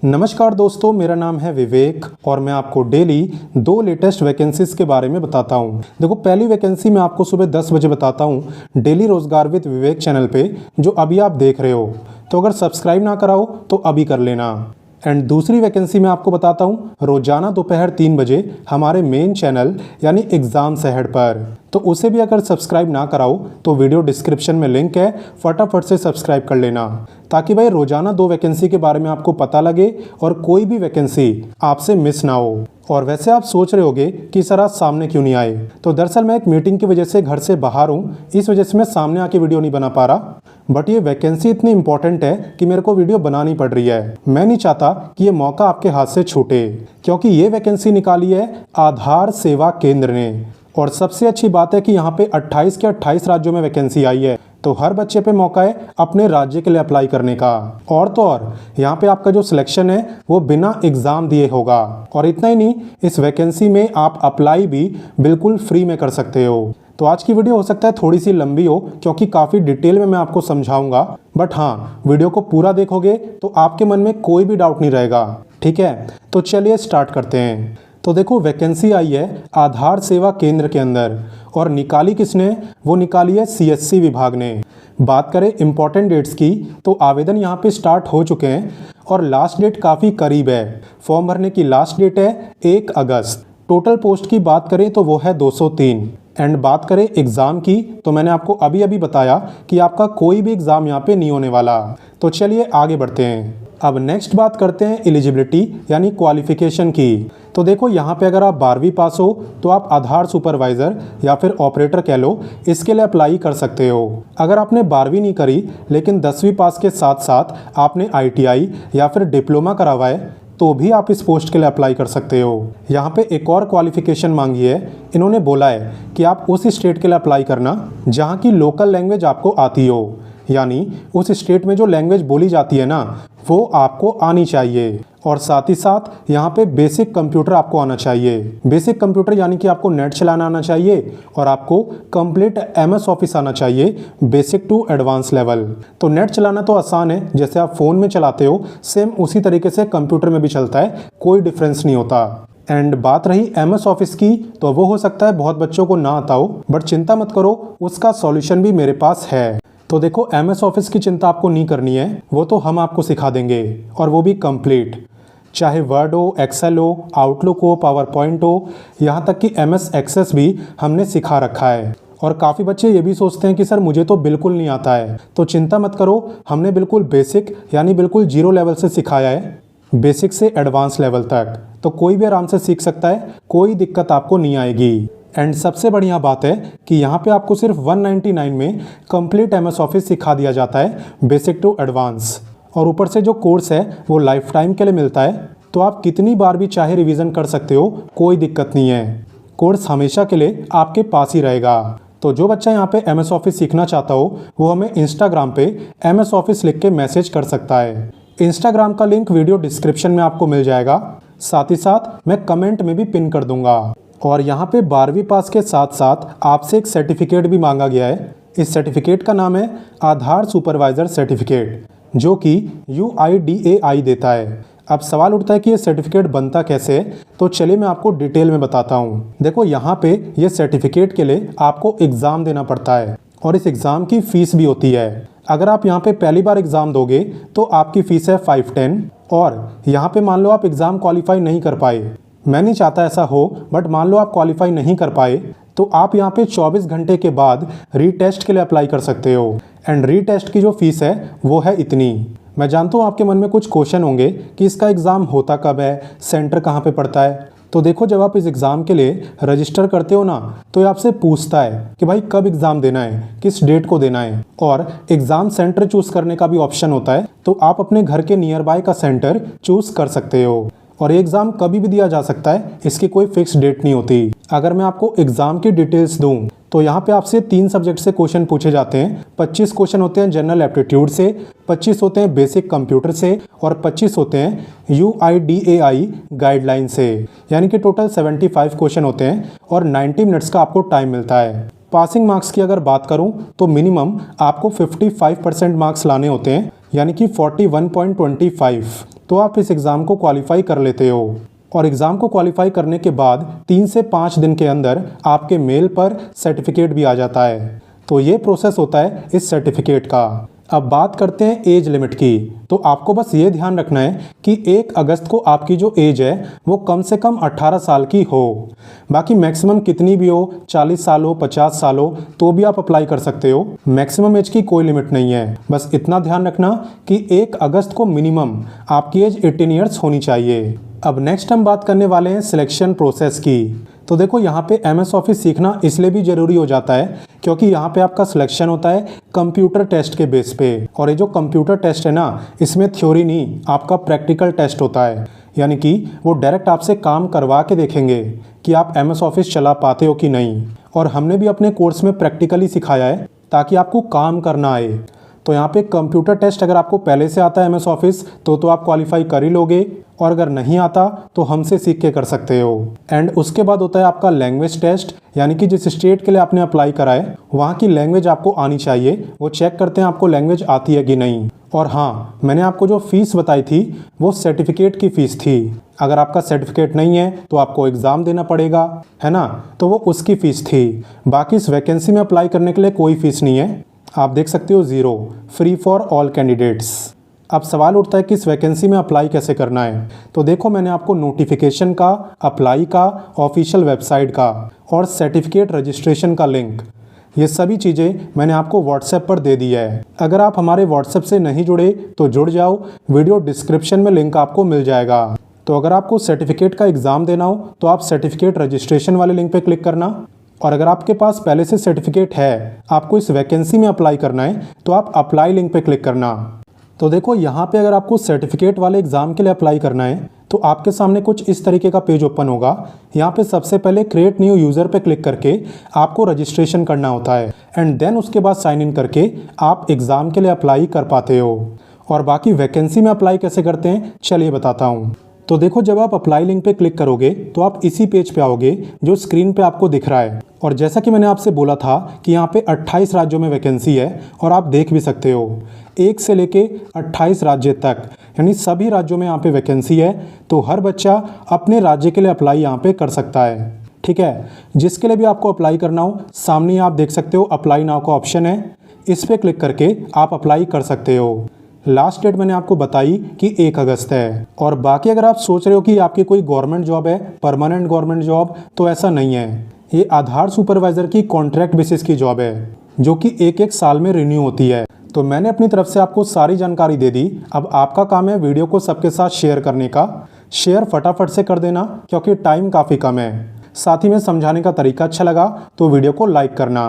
नमस्कार दोस्तों, मेरा नाम है विवेक और मैं आपको डेली 2 लेटेस्ट वैकेंसीज़ के बारे में बताता हूं। देखो, पहली वैकेंसी मैं आपको सुबह 10 बजे बताता हूं डेली रोजगार विद विवेक चैनल पे, जो अभी आप देख रहे हो। तो अगर सब्सक्राइब ना करा हो तो अभी कर लेना। एंड दूसरी वैकेंसी मैं आपको बताता हूँ रोजाना दोपहर 3 बजे हमारे मेन चैनल यानी एग्जाम्स अहेड पर। तो उसे भी अगर सब्सक्राइब ना कराओ तो वीडियो डिस्क्रिप्शन में लिंक है, फटाफट से सब्सक्राइब कर लेना, ताकि भाई रोजाना 2 वैकेंसी के बारे में आपको पता लगे और कोई भी वैकेंसी आपसे मिस ना हो। और वैसे आप सोच रहे होगे कि सर आज सामने क्यों नहीं आए, तो दरअसल मैं एक मीटिंग की वजह से घर से बाहर हूँ, इस वजह से मैं सामने आके वीडियो नहीं बना पा रहा। बट ये वैकेंसी इतनी इंपॉर्टेंट है कि मेरे को वीडियो बनानी पड़ रही है। मैं नहीं चाहता कि ये मौका आपके हाथ से छूटे, क्योंकि ये वैकेंसी निकाली है आधार सेवा केंद्र ने। और सबसे अच्छी बात है कि यहाँ पे 28 के 28 राज्यों में वैकेंसी आई है, तो हर बच्चे पे मौका है अपने राज्य के लिए अप्लाई करने का। और तो और यहाँ पे आपका जो सिलेक्शन है वो बिना एग्जाम दिए होगा। और इतना ही नहीं, इस वैकेंसी में आप अप्लाई भी बिल्कुल फ्री में कर सकते हो। तो आज की वीडियो हो सकता है थोड़ी सी लंबी हो, क्योंकि काफ़ी डिटेल में मैं आपको समझाऊंगा। बट हाँ, वीडियो को पूरा देखोगे तो आपके मन में कोई भी डाउट नहीं रहेगा। ठीक है, तो चलिए स्टार्ट करते हैं। तो देखो, वैकेंसी आई है आधार सेवा केंद्र के अंदर, और निकाली किसने? वो निकाली है CSC विभाग ने। बात करें इंपॉर्टेंट डेट्स की, तो आवेदन यहाँ पे स्टार्ट हो चुके हैं और लास्ट डेट काफ़ी करीब है। फॉर्म भरने की लास्ट डेट है 1 अगस्त। टोटल पोस्ट की बात करें तो वो है 203। एंड बात करें एग्ज़ाम की, तो मैंने आपको अभी अभी बताया कि आपका कोई भी एग्ज़ाम यहाँ पे नहीं होने वाला। तो चलिए आगे बढ़ते हैं। अब नेक्स्ट बात करते हैं एलिजिबिलिटी यानी क्वालिफिकेशन की। तो देखो, यहाँ पे अगर आप 12वीं पास हो तो आप आधार सुपरवाइज़र या फिर ऑपरेटर कह लो, इसके लिए अप्लाई कर सकते हो। अगर आपने 12वीं नहीं करी लेकिन 10वीं पास के साथ साथ आपने ITI या फिर डिप्लोमा करा हुआ है, तो भी आप इस पोस्ट के लिए अप्लाई कर सकते हो। यहाँ पे एक और क्वालिफिकेशन मांगी है। इन्होंने बोला है कि आप उस स्टेट के लिए अप्लाई करना जहाँ की लोकल लैंग्वेज आपको आती हो, यानी उस स्टेट में जो लैंग्वेज बोली जाती है ना, वो आपको आनी चाहिए। और साथ ही साथ यहाँ पे बेसिक कंप्यूटर आपको आना चाहिए। बेसिक कंप्यूटर यानी कि आपको नेट चलाना आना चाहिए और आपको कंप्लीट MS ऑफिस आना चाहिए, बेसिक टू एडवांस लेवल। तो नेट चलाना तो आसान है, जैसे आप फ़ोन में चलाते हो सेम उसी तरीके से कंप्यूटर में भी चलता है, कोई डिफरेंस नहीं होता। एंड बात रही MS ऑफिस की, तो वो हो सकता है बहुत बच्चों को ना आता हो, बट चिंता मत करो, उसका सॉल्यूशन भी मेरे पास है। तो देखो, MS ऑफिस की चिंता आपको नहीं करनी है, वो तो हम आपको सिखा देंगे, और वो भी कंप्लीट। चाहे वर्ड हो, एक्सेल हो, आउटलुक हो, पावर पॉइंट हो, यहाँ तक कि MS एक्सेस भी हमने सिखा रखा है। और काफ़ी बच्चे ये भी सोचते हैं कि सर मुझे तो बिल्कुल नहीं आता है, तो चिंता मत करो, हमने बिल्कुल बेसिक यानी बिल्कुल 0 लेवल से सिखाया है, बेसिक से एडवांस लेवल तक। तो कोई भी आराम से सीख सकता है, कोई दिक्कत आपको नहीं आएगी। एंड सबसे बढ़िया बात है कि यहाँ पे आपको सिर्फ 199 में कंप्लीट MS ऑफिस सिखा दिया जाता है, बेसिक टू एडवांस। और ऊपर से जो कोर्स है वो लाइफ टाइम के लिए मिलता है, तो आप कितनी बार भी चाहे रिवीजन कर सकते हो, कोई दिक्कत नहीं है। कोर्स हमेशा के लिए आपके पास ही रहेगा। तो जो बच्चा यहाँ पे MS ऑफिस सीखना चाहता हो वो हमें इंस्टाग्राम पे MS ऑफिस लिख के मैसेज कर सकता है। इंस्टाग्राम का लिंक वीडियो डिस्क्रिप्शन में आपको मिल जाएगा, साथ ही साथ मैं कमेंट में भी पिन कर दूंगा। और यहाँ पे 12वीं पास के साथ साथ आपसे एक सर्टिफिकेट भी मांगा गया है। इस सर्टिफिकेट का नाम है आधार सुपरवाइज़र सर्टिफिकेट, जो कि UIDAI देता है। अब सवाल उठता है कि ये सर्टिफिकेट बनता कैसे है, तो चलिए मैं आपको डिटेल में बताता हूँ। देखो, यहाँ पे ये सर्टिफिकेट के लिए आपको एग्ज़ाम देना पड़ता है, और इस एग्ज़ाम की फ़ीस भी होती है। अगर आप यहाँ पे पहली बार एग्ज़ाम दोगे तो आपकी फ़ीस है 510। और यहाँ पे मान लो आप एग्ज़ाम क्वालिफाई नहीं कर पाए, मैं नहीं चाहता ऐसा हो, बट मान लो आप क्वालिफाई नहीं कर पाए, तो आप यहाँ पे 24 घंटे के बाद रीटेस्ट के लिए अप्लाई कर सकते हो। एंड रीटेस्ट की जो फीस है वो है इतनी। मैं जानता हूँ आपके मन में कुछ क्वेश्चन होंगे कि इसका एग्ज़ाम होता कब है, सेंटर कहाँ पे पड़ता है। तो देखो, जब आप इस एग्ज़ाम के लिए रजिस्टर करते हो ना, तो ये आपसे पूछता है कि भाई कब एग्ज़ाम देना है, किस डेट को देना है। और एग्ज़ाम सेंटर चूज़ करने का भी ऑप्शन होता है, तो आप अपने घर के नियर बाय का सेंटर चूज़ कर सकते हो। और एग्ज़ाम कभी भी दिया जा सकता है, इसकी कोई फिक्स डेट नहीं होती। अगर मैं आपको एग्ज़ाम की डिटेल्स दूं, तो यहाँ पे आपसे 3 सब्जेक्ट से क्वेश्चन पूछे जाते हैं। 25 क्वेश्चन होते हैं जनरल एप्टीट्यूड से, 25 होते हैं बेसिक कंप्यूटर से, और 25 होते हैं UIDAI गाइडलाइन से। यानी कि टोटल 75 क्वेश्चन होते हैं और 90 मिनट्स का आपको टाइम मिलता है। पासिंग मार्क्स की अगर बात करूं तो मिनिमम आपको 55% मार्क्स लाने होते हैं, यानी कि 41.25। तो आप इस एग्ज़ाम को क्वालिफाई कर लेते हो। और एग्ज़ाम को क्वालिफाई करने के बाद 3 से 5 दिन के अंदर आपके मेल पर सर्टिफिकेट भी आ जाता है। तो ये प्रोसेस होता है इस सर्टिफिकेट का। अब बात करते हैं एज लिमिट की। तो आपको बस ये ध्यान रखना है कि 1 अगस्त को आपकी जो एज है वो कम से कम 18 साल की हो। बाकी मैक्सिमम कितनी भी हो, 40 साल हो, 50 साल हो, तो भी आप अप्लाई कर सकते हो। मैक्सिमम एज की कोई लिमिट नहीं है। बस इतना ध्यान रखना कि 1 अगस्त को मिनिमम आपकी एज 18 ईयर्स होनी चाहिए। अब नेक्स्ट हम बात करने वाले हैं सिलेक्शन प्रोसेस की। तो देखो यहाँ पे MS ऑफिस सीखना इसलिए भी ज़रूरी हो जाता है क्योंकि यहाँ पे आपका सिलेक्शन होता है कंप्यूटर टेस्ट के बेस पे। और ये जो कंप्यूटर टेस्ट है ना, इसमें थ्योरी नहीं, आपका प्रैक्टिकल टेस्ट होता है। यानी कि वो डायरेक्ट आपसे काम करवा के देखेंगे कि आप MS ऑफिस चला पाते हो कि नहीं। और हमने भी अपने कोर्स में प्रैक्टिकली सिखाया है ताकि आपको काम करना आए। तो यहाँ पे कंप्यूटर टेस्ट अगर आपको पहले से आता है MS ऑफिस तो आप क्वालिफाई कर ही लोगे, और अगर नहीं आता तो हमसे सीख के कर सकते हो। एंड उसके बाद होता है आपका लैंग्वेज टेस्ट, यानी कि जिस स्टेट के लिए आपने अप्लाई करा है वहाँ की लैंग्वेज आपको आनी चाहिए। वो चेक करते हैं आपको लैंग्वेज आती है कि नहीं। और हाँ, मैंने आपको जो फीस बताई थी वो सर्टिफिकेट की फ़ीस थी। अगर आपका सर्टिफिकेट नहीं है तो आपको एग्ज़ाम देना पड़ेगा, है ना, तो वो उसकी फ़ीस थी। बाकी इस वैकेंसी में अप्लाई करने के लिए कोई फ़ीस नहीं है, आप देख सकते हो 0, फ्री फॉर ऑल कैंडिडेट्स। अब सवाल उठता है कि इस वैकेंसी में अप्लाई कैसे करना है। तो देखो मैंने आपको नोटिफिकेशन का, अप्लाई का, ऑफिशियल वेबसाइट का और सर्टिफिकेट रजिस्ट्रेशन का लिंक, ये सभी चीज़ें मैंने आपको व्हाट्सएप पर दे दी है। अगर आप हमारे व्हाट्सएप से नहीं जुड़े तो जुड़ जाओ, वीडियो डिस्क्रिप्शन में लिंक आपको मिल जाएगा। तो अगर आपको सर्टिफिकेट का एग्ज़ाम देना हो तो आप सर्टिफिकेट रजिस्ट्रेशन वाले लिंक पर क्लिक करना। और अगर आपके पास पहले से सर्टिफिकेट है, आपको इस वैकेंसी में अप्लाई करना है, तो आप अप्लाई लिंक पे क्लिक करना। तो देखो यहाँ पे अगर आपको सर्टिफिकेट वाले एग्ज़ाम के लिए अप्लाई करना है तो आपके सामने कुछ इस तरीके का पेज ओपन होगा। यहाँ पे सबसे पहले क्रिएट न्यू यूज़र पे क्लिक करके आपको रजिस्ट्रेशन करना होता है एंड देन उसके बाद साइन इन करके आप एग्ज़ाम के लिए अप्लाई कर पाते हो। और बाकी वैकेंसी में अप्लाई कैसे करते हैं चलिए बताता हूँ। तो देखो जब आप अप्लाई लिंक पे क्लिक करोगे तो आप इसी पेज पे आओगे जो स्क्रीन पे आपको दिख रहा है। और जैसा कि मैंने आपसे बोला था कि यहाँ पे 28 राज्यों में वैकेंसी है और आप देख भी सकते हो 1 से लेके 28 राज्य तक, यानी सभी राज्यों में यहाँ पे वैकेंसी है। तो हर बच्चा अपने राज्य के लिए अप्लाई यहाँ पे कर सकता है, ठीक है। जिसके लिए भी आपको अप्लाई करना हो, सामने आप देख सकते हो अप्लाई नाउ का ऑप्शन है, इस पर क्लिक करके आप अप्लाई कर सकते हो। लास्ट डेट मैंने आपको बताई कि 1 अगस्त है। और बाकी अगर आप सोच रहे हो कि आपकी कोई गवर्नमेंट जॉब है, परमानेंट गवर्नमेंट जॉब, तो ऐसा नहीं है। ये आधार सुपरवाइज़र की कॉन्ट्रैक्ट बेसिस की जॉब है जो कि 1-1 साल में रिन्यू होती है। तो मैंने अपनी तरफ से आपको सारी जानकारी दे दी। अब आपका काम है वीडियो को सबके साथ शेयर करने का। शेयर फटाफट से कर देना क्योंकि टाइम काफ़ी कम है। साथ ही में समझाने का तरीका अच्छा लगा तो वीडियो को लाइक करना।